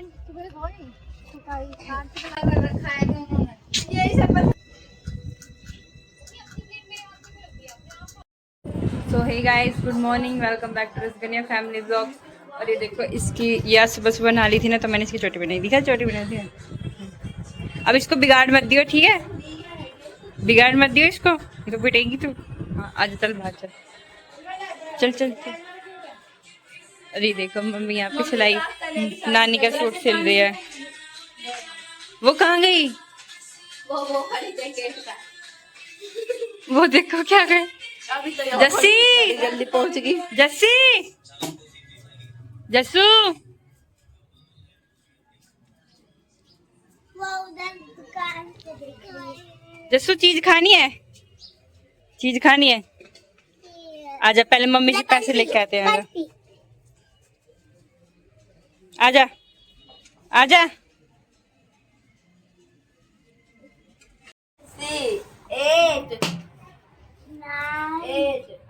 So hey guys, good morning, welcome back to Rasganiya family blogs. और ये देखो, इसकी यह सुबह सुबह नहा ली थी ना, तो मैंने इसकी चोटी बनाई। दिखा चोटी बनाई थी। अब इसको बिगाड़ मत दियो, ठीक है? बिगाड़ मत दियो इसको, ये तो पिटेगी तू। हाँ, आज चल बाहर चल चल चल चल। अरे देखो, मम्मी यहाँ पे सिलाई नानी का सूट सिल रही है। वो कहाँ गई? वो देखो क्या गए। जस्सी जल्दी पहुंच गई। जस्सी जस्सू, जस्सू चीज खानी है, चीज खानी है। आजा, पहले मम्मी से पैसे लेके आते हैं। आजा आजा।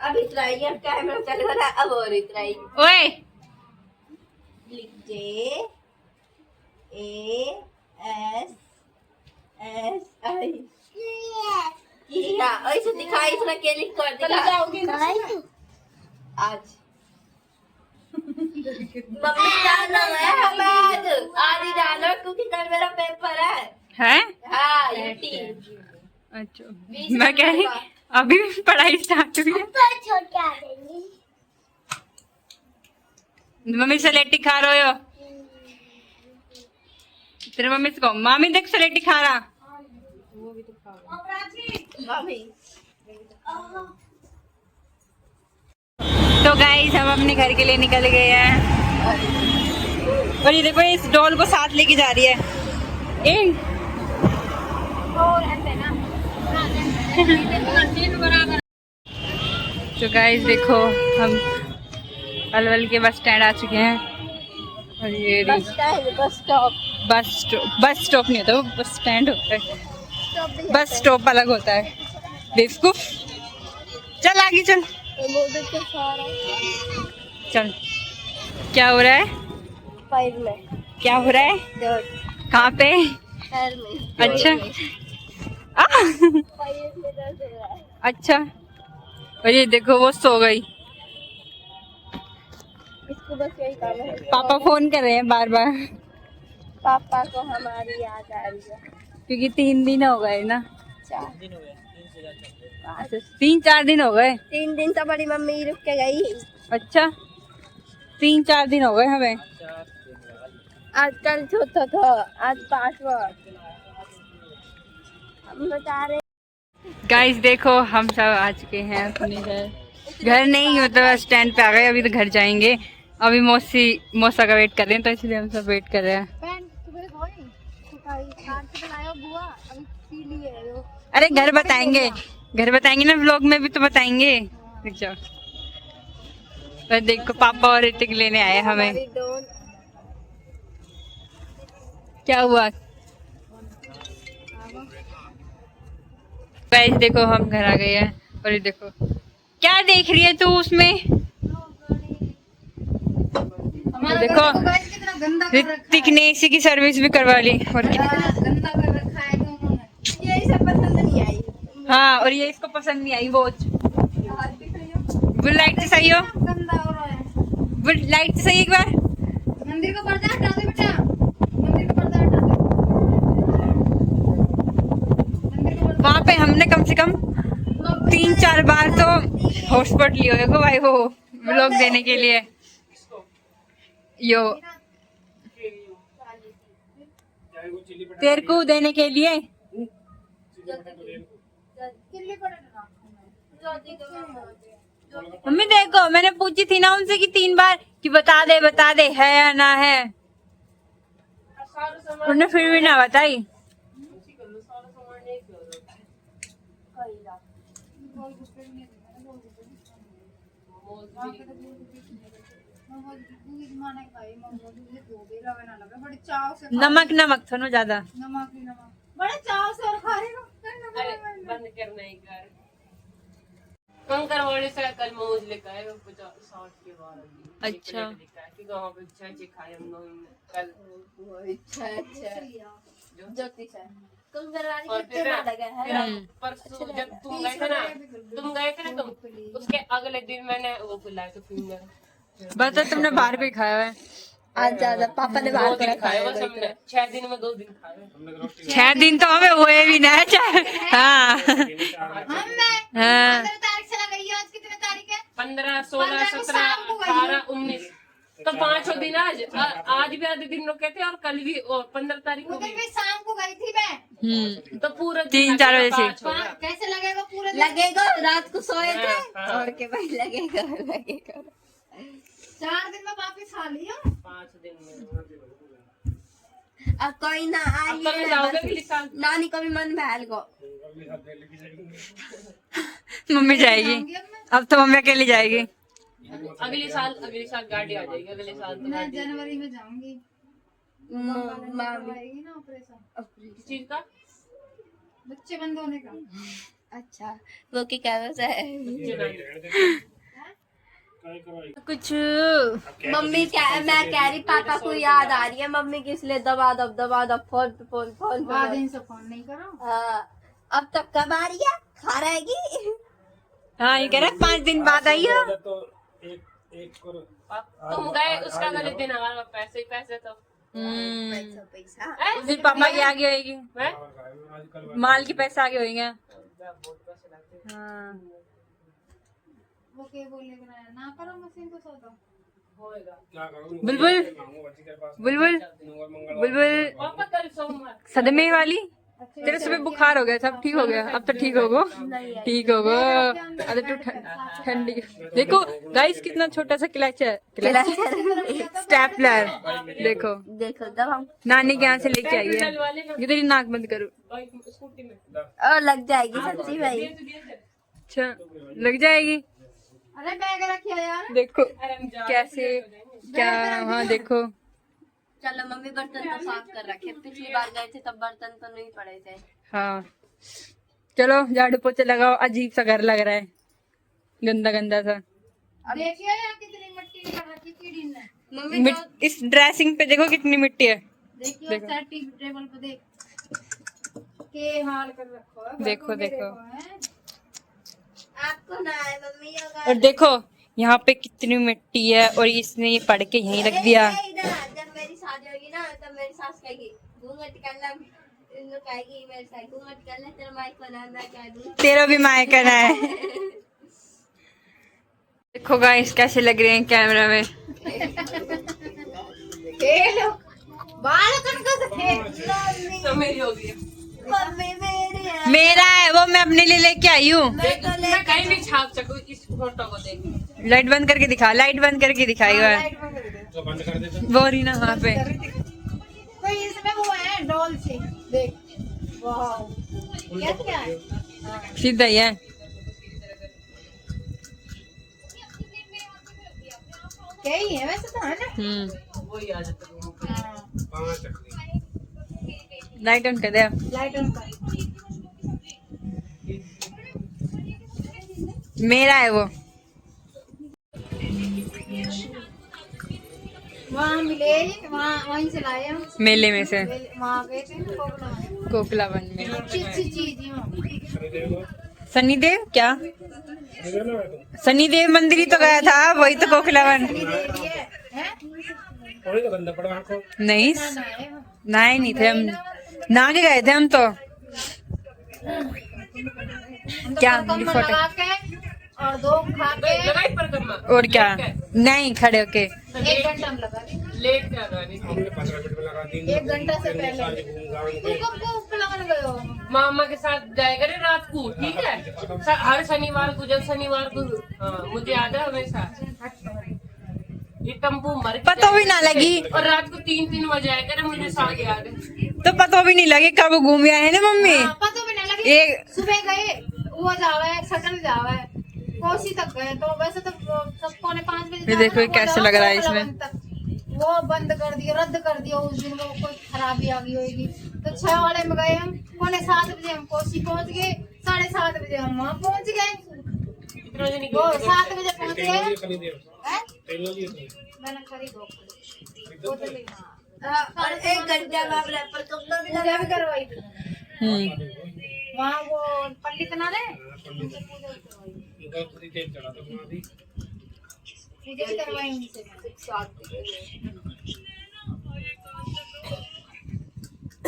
अब इतराई, अब कैमरा चल रहा, अब और इतराई। ओए, लिख जे ASSI ऐसे दिखाई, थोड़ा के लिख कर दिखा। आज मम्मी डालना है हमें, आज ही डालो क्योंकि कल मेरा पेपर है। हैं? हाँ, यूटी। अच्छा, मैं कह रही अभी पढ़ाई स्टार्ट हुई है। मम्मी सलेटी खा रहे हो? तेरे मम्मी से कहो, मामी देख सलेटी खा रहा। मम्मी तो गाइस, हम अपने घर के लिए निकल गए हैं। और ये देखो, इस डॉल को साथ लेके जा रही है। तो गाइस देखो, हम अलवल के बस स्टैंड आ चुके हैं। और ये बस स्टॉप नहीं होता, वो बस स्टैंड होता है। बस स्टॉप अलग होता है, बेवकूफ। चल आगे चल चल। क्या हो रहा है? पैर में क्या हो रहा है? दर्द, कहाँ पे? पैर में। अच्छा पैर में दर्द हो रहा है। अच्छा। और ये देखो, वो सो गई। इसको बस यही काम है। पापा फोन कर रहे हैं बार बार, पापा को हमारी याद आ रही है। क्योंकि 3 दिन हो गए ना। 4 3-4 दिन हो गए। 3 दिन तो बड़ी मम्मी रुक के गई। अच्छा, 3-4 दिन हो गए हमें। आज कल चौथा था, आज 5वां। हम बता रहे गाइस देखो, हम सब आ चुके हैं अपने घर नहीं हो तो बस स्टैंड पे आ गए। अभी तो घर जाएंगे। अभी मौसा का वेट कर रहे हैं, तो इसलिए हम सब वेट कर रहे हैं। अरे घर बताएंगे ना, व्लॉग में भी तो बताएंगे। रुक जाओ। तो देखो, पापा और ऋतिक लेने आए हमें। क्या हुआ? गाइस देखो, हम घर आ गए हैं। और ये देखो, क्या देख रही है तू उसमें? देखो, ऋतिक ने इसी की सर्विस भी करवा ली। और गंदा कर रखा है उन्होंने। ये सब पसंद नहीं आई। हाँ, और ये इसको पसंद नहीं आई। वॉच लाइट से सही हो, गंदा हो रहा है। लाइट से सही एक बार। मंदिर का पर्दा हटा दे बेटा, मंदिर का पर्दा हटा दे। वहाँ पे हमने कम से कम 3-4 बार तो हॉटस्पॉट लियो। देखो भाई, वो व्लॉग देने के लिए यो तेरे को देने के लिए। मम्मी देखो, मैंने पूछी थी ना उनसे कि 3 बार कि बता दे है या ना है। उन्होंने फिर भी ना बताई। नमक थोड़ा ज्यादा। बड़े चाव से और खा रहे हो। बंद करना ही कर। कंकर वाले से कल मोमोज लेकर आए 50-60 के बाद। अच्छा, कि गांव पे अच्छा खाए हम लोग कल अच्छा अच्छा ज्योति सर कंगनरानी और कितने में लगा है परसों जब तुम गए थे ना तुम उसके अगले दिन मैंने वो खिलाया तो फिंगर बस तो तुमने बाहर भी खाया है। आज ज्यादा पापा ने 2 बाहर दिन का खाए खाया बस हमने 6 दिन में 2 दिन खाए 6 दिन तो हमें हुए भी ना। हाँ हाँ 15 16 17 18 19 तो 5 दिन आज भी आधे दिन रुके थे और कल भी और 15 तारीख को भी शाम को गई थी मैं तो पूरा 3-4 बजे से। कैसे लगेगा पूरा लगेगा रात को सोए थे और के भाई लगेगा लगेगा 4 दिन में वापस खा लियो 5 दिन में अब कोई ना अब तो मैं जाओगे अगले साल नानी को भी मन बहल को मम्मी जाएगी अब तो मम्मी अकेली जाएगी। अगले साल गाड़ी आ जाएगी अगले साल तो गाड़ी जनवरी में जाऊंगी मामी ना ऑपरेशन किस चीज का बच्चे बंद होने का। अच्छा वो की क्या है कुछ मम्मी क्या मैं कह रही पापा को याद आ रही है मम्मी की इसलिए दबा दब फोन दिन से फोन नहीं करो। हाँ अब तक कब आ रही है खा रहेगी हाँ ये कह रहा है 5 दिन बाद आई हो। तुम गए उसका अगले दिन हमारे पास पैसे तो पैसा उस दिन पापा की आगे होगी हैं? माल की पैसे आगे होंगे। हाँ वो क्या बोलेगा ना करो मशीन को सो दो होएगा बुलबुल बुलबुल बुलबुल पापा कल सोमवार सदमे वाली तेरे सुबह बुखार हो गया सब ठीक हो गया अब तो ठीक होगो ठीक होगो अब तो ठंडी देखो गाइस कितना छोटा सा क्लच है स्टेपलर देखो देखो दब हम नानी के यहाँ से लेके आई है। वाले ना ये तेरी नाक बंद करो। स्कूटी में और लग जाएगी सच्ची भाई अच्छा लग जाएगी। अरे बैग रखिए यार देखो अरे हम जा कैसे क्या हाँ देखो चलो मम्मी बर्तन तो साफ कर रखे पिछली बार गए थे तब बर्तन तो नहीं पड़े थे हाँ चलो झाड़ू पोछा लगाओ अजीब सा घर लग रहा है गंदा गंदा सा। देखिए यार कितनी मिट्टी निकल रखी कीड़ी ने। मम्मी इस ड्रेसिंग पे देखो कितनी मिट्टी है। देखियो सेटिंग टेबल पे देख के हाल कर रखो है। देखो देखो हैं? आपको ना है मम्मी योगा और देखो यहाँ पे कितनी मिट्टी है और इसने ये पढ़ के यहीं रख दिया। इधर आ, जब मेरी शादी होगी ना तब मेरी सास कहेगी घूंघट कर ले इनको कहेगी मेरी सास घूंघट कर ले तेरा माइक बना मैं कह दूं तेरा भी मायका है। देखो गाइस कैसे लग रहे हैं कैमरा में। खेलो बाल कनका से खेल तो मेरी हो गई मम्मी मेरी है मेरा है वो मैं अपने लिए लेके आई हूँ। मैं तो ले मैं कहीं भी छाप सकूं इस फोटो को देख लाइट बंद करके दिखा लाइट बंद करके दिखाएगा वो रही ना वहाँ पे। कोई इसमें वो है डॉल से देख वाह ये क्या है सीधा ही है। क्या ही है वैसे तो है ना। वही आ जाता है हाँ लाइट ऑन कर दे। लाइट ऑन कर मेरा है वो वहाँ मिले वहाँ वहीं से लाए हम मेले में से वहाँ गए थे कोकला में। कोकला वन में। अच्छी अच्छी चीज है वहाँ। सनी देव क्या सनी देव मंदिर ही तो गया था वही तो कोकला वन नहीं ना ही नहीं थे हम ना के गए थे हम तो क्या मेरी फोटो लगा के और 2 खा के लगाई परिक्रमा और क्या नहीं खड़े होके 1 घंटा में लगा दी। लेट क्या गाड़ी 1 घंटा से पहले तुम कब कोकला गए हो। मामा के साथ जाएगा रे रात को ठीक है हर शनिवार को जब शनिवार को हाँ, मुझे याद है हमेशा ये टम्पू मर के पता भी ना लगी और रात को 3 बजे आएगा रे मुझे साथ याद है तो पता भी नहीं लगे कब घूम आए हैं ना मम्मी। हाँ, पता भी नहीं लगी एक सुबह गए वो जावे सटल जावे कोसी तक गए तो वैसे तो सब 4:45 बजे ये देखो ये कैसे लग रहा है इसमें। वो बंद कर दिया रद्द कर दिया उस दिन वो कोई खराबी आ गई होगी तो 6 वाले में गए हम 7:45 बजे हम कोसी पहुंच गए 7:30 बजे हम वहाँ पहुंच गए कितने बजे वो निकले 7 बजे पहुंच गए हैं? मैंने खरीदो वो तो ले हाँ और 1 घंटा में आप रैपर कपड़ा भी पूजा भी करवाई थी हम्म वहाँ वो पंडित ना रहे पूजा भी करवाई उनसे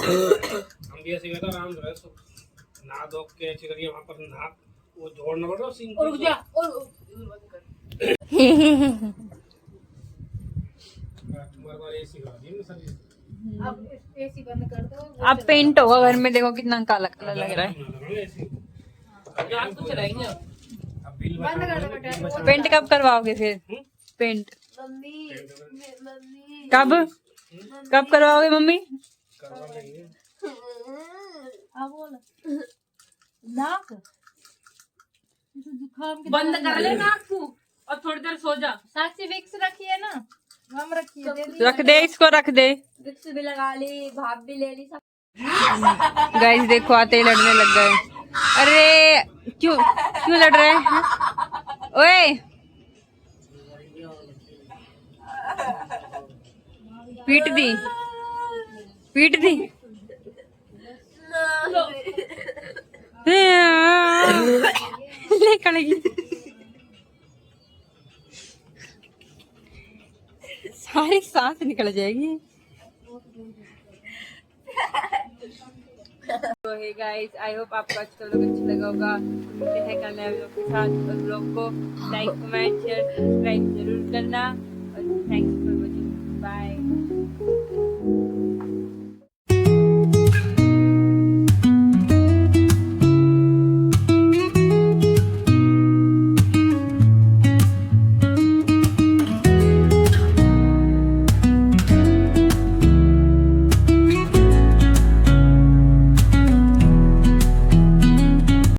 हम भी ऐसे कहता आराम से रहो ना दो के ऐसे करिए वहां पर ना वो जोड़ना पड़ रहा सिंह और रुक जा और तुम्हारे बारे ऐसी करा दी ना सर अब एसी बंद कर दो अब पेंट होगा घर में, देखो कितना काला काला लग रहा है। रात को चलाएंगे अब बिल बंद कर दो बेटा पेंट कब करवाओगे फिर? पेंट मम्मी मम्मी कब कब करवाओगे मम्मी? करवा लेंगे अब बोल नाक बंद कर ले नाक को और थोड़ी देर सो जा। साक्षी विक्स रखी है ना हम रखी है दे दी रख दे इसको, रख दे। विक्स भी लगा ली, भाप भी ले ली सब। गाइस देखो आते ही लड़ने लग गए। अरे क्यों क्यों लड़ रहे हैं? ओए पीट दी पीट दी। ले कड़गी सारी सांस निकल जाएगी। तो हे गाइस, आई होप आपको आज का व्लॉग अच्छा लगा होगा। मिलते हैं कल नए व्लॉग के साथ। और व्लॉग को लाइक कमेंट शेयर सब्सक्राइब जरूर करना और थैंक्स